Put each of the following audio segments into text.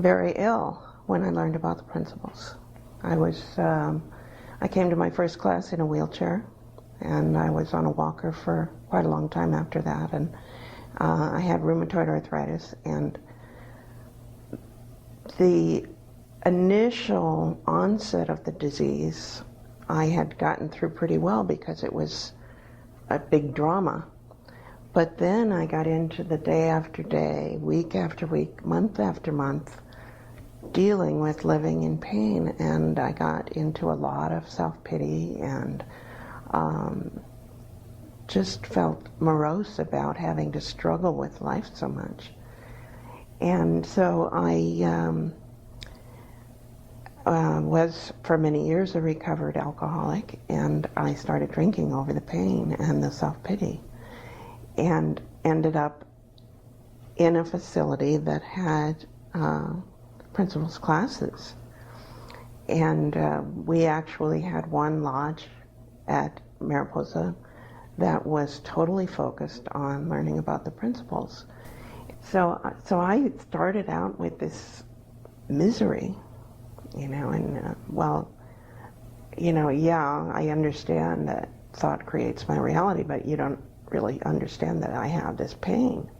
very ill when I learned about the principles. I came to my first class in a wheelchair, and I was on a walker for quite a long time after that, and I had rheumatoid arthritis, and the initial onset of the disease I had gotten through pretty well because it was a big drama. But then I got into the day after day, week after week, month after month, dealing with living in pain, and I got into a lot of self-pity and just felt morose about having to struggle with life so much. And so I was for many years a recovered alcoholic, and I started drinking over the pain and the self-pity, and ended up in a facility that had principles classes. And we actually had one lodge at Mariposa that was totally focused on learning about the principles. So I started out with this misery, and yeah, I understand that thought creates my reality, but you don't really understand that I have this pain.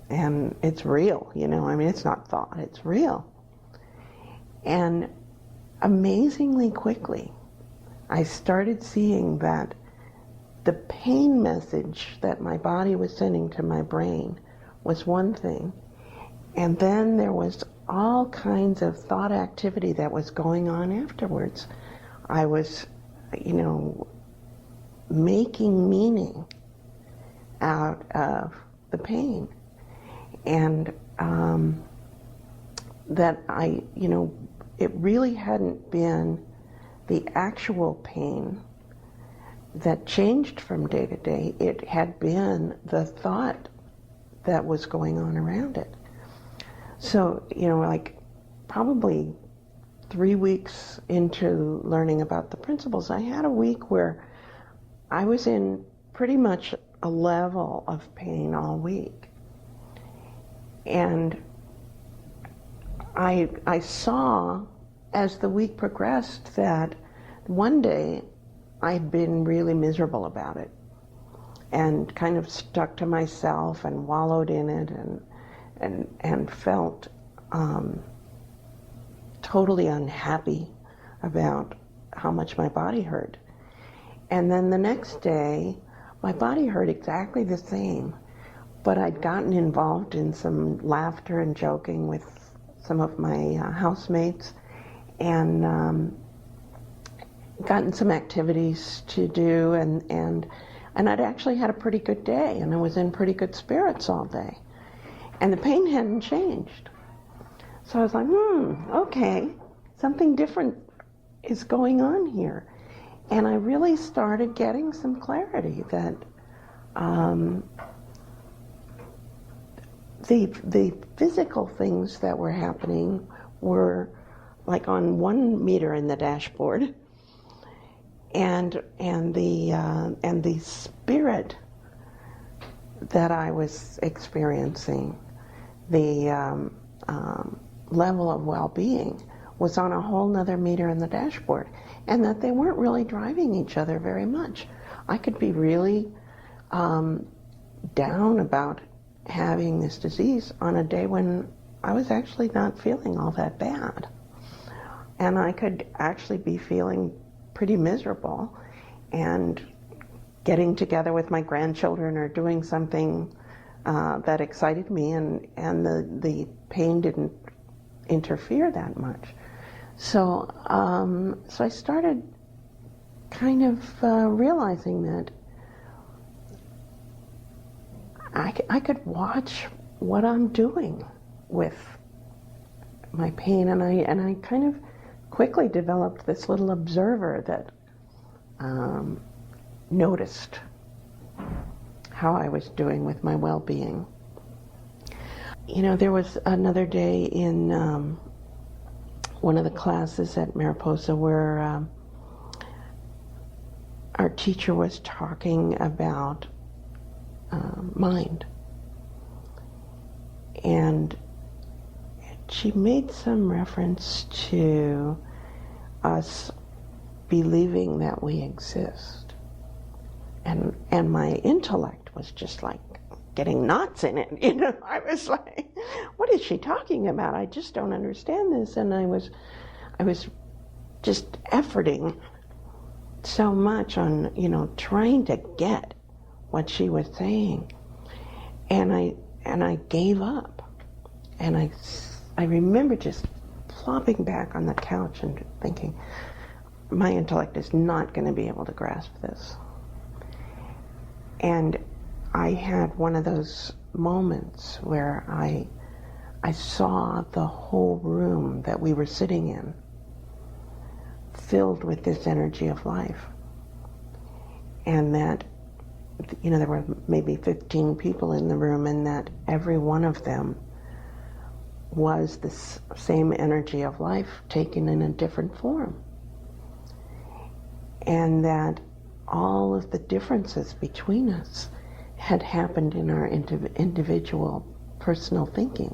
And it's real, it's not thought, it's real. And amazingly quickly, I started seeing that the pain message that my body was sending to my brain was one thing, and then there was all kinds of thought activity that was going on afterwards. I was, making meaning out of the pain. And that it really hadn't been the actual pain that changed from day to day. It had been the thought that was going on around it. So, probably 3 weeks into learning about the principles, I had a week where I was in pretty much a level of pain all week. And I saw, as the week progressed, that one day I'd been really miserable about it and kind of stuck to myself and wallowed in it and felt totally unhappy about how much my body hurt. And then the next day, my body hurt exactly the same, but I'd gotten involved in some laughter and joking with some of my housemates, and gotten some activities to do, and I'd actually had a pretty good day, and I was in pretty good spirits all day. And the pain hadn't changed. So I was like, okay, something different is going on here. And I really started getting some clarity that the physical things that were happening were like on 1 meter in the dashboard, and the spirit that I was experiencing, the level of well-being, was on a whole nother meter in the dashboard, and that they weren't really driving each other very much. I could be really down about having this disease on a day when I was actually not feeling all that bad. And I could actually be feeling pretty miserable and getting together with my grandchildren or doing something that excited me, and the pain didn't interfere that much. So I started kind of realizing that I could watch what I'm doing with my pain, and I kind of quickly developed this little observer that noticed how I was doing with my well-being. There was another day in one of the classes at Mariposa where our teacher was talking about mind. And she made some reference to us believing that we exist. And my intellect was just like getting knots in it, you know. I was like, what is she talking about? I just don't understand this. And I was just efforting so much on, you know, trying to get what she was saying. And I gave up. And I remember just plopping back on the couch and thinking, my intellect is not going to be able to grasp this. And I had one of those moments where I saw the whole room that we were sitting in filled with this energy of life. And that, you know, there were maybe 15 people in the room, and that every one of them was this same energy of life taken in a different form. And that all of the differences between us had happened in our individual personal thinking.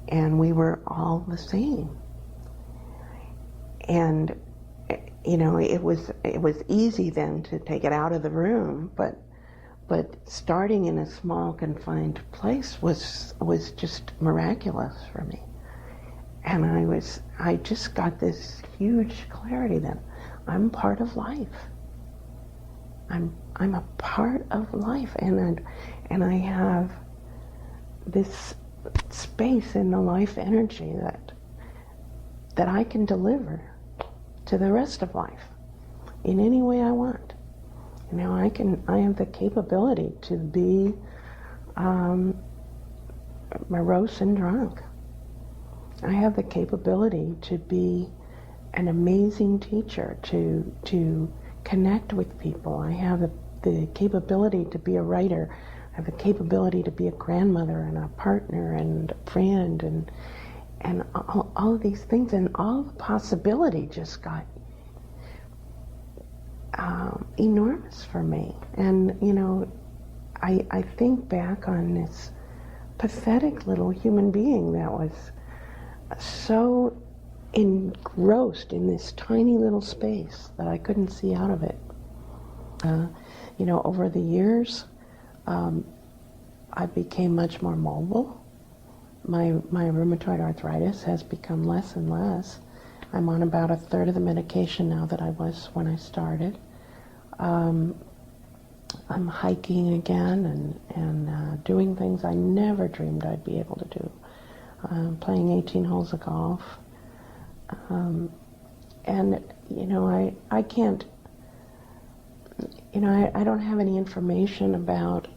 And we were all the same. And, you know, it was easy then to take it out of the room, but starting in a small confined place was just miraculous for me. And I just got this huge clarity that I'm part of life. I'm a part of life, and I have this space in the life energy that I can deliver to the rest of life in any way I want. You know, I have the capability to be morose and drunk. I have the capability to be an amazing teacher, to connect with people. I have the capability to be a writer. I have the capability to be a grandmother and a partner and a friend and all of these things, and all the possibility just got enormous for me. And, you know, I think back on this pathetic little human being that was so engrossed in this tiny little space that I couldn't see out of it. You know, over the years, I became much more mobile. My rheumatoid arthritis has become less and less. I'm on about 1/3 of the medication now that I was when I started. I'm hiking again and doing things I never dreamed I'd be able to do. Playing 18 holes of golf. And, you know, I can't, you know, I don't have any information about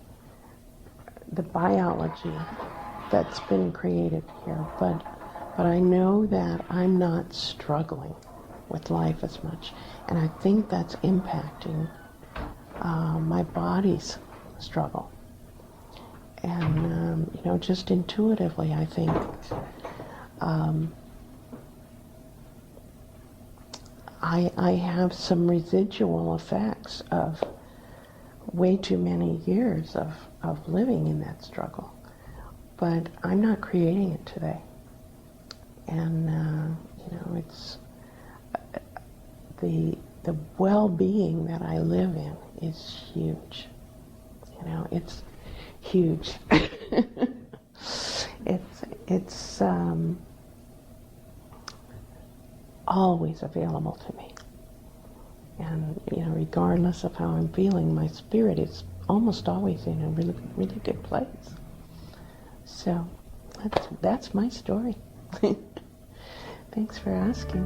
the biology that's been created here, but I know that I'm not struggling with life as much, and I think that's impacting my body's struggle. And, you know, just intuitively, I think I have some residual effects of way too many years of living in that struggle. But I'm not creating it today. And, you know, it's the well-being that I live in is huge. You know, it's huge. It's always available to me. And, you know, regardless of how I'm feeling, my spirit is almost always in a really, really good place. So that's my story. Thanks for asking.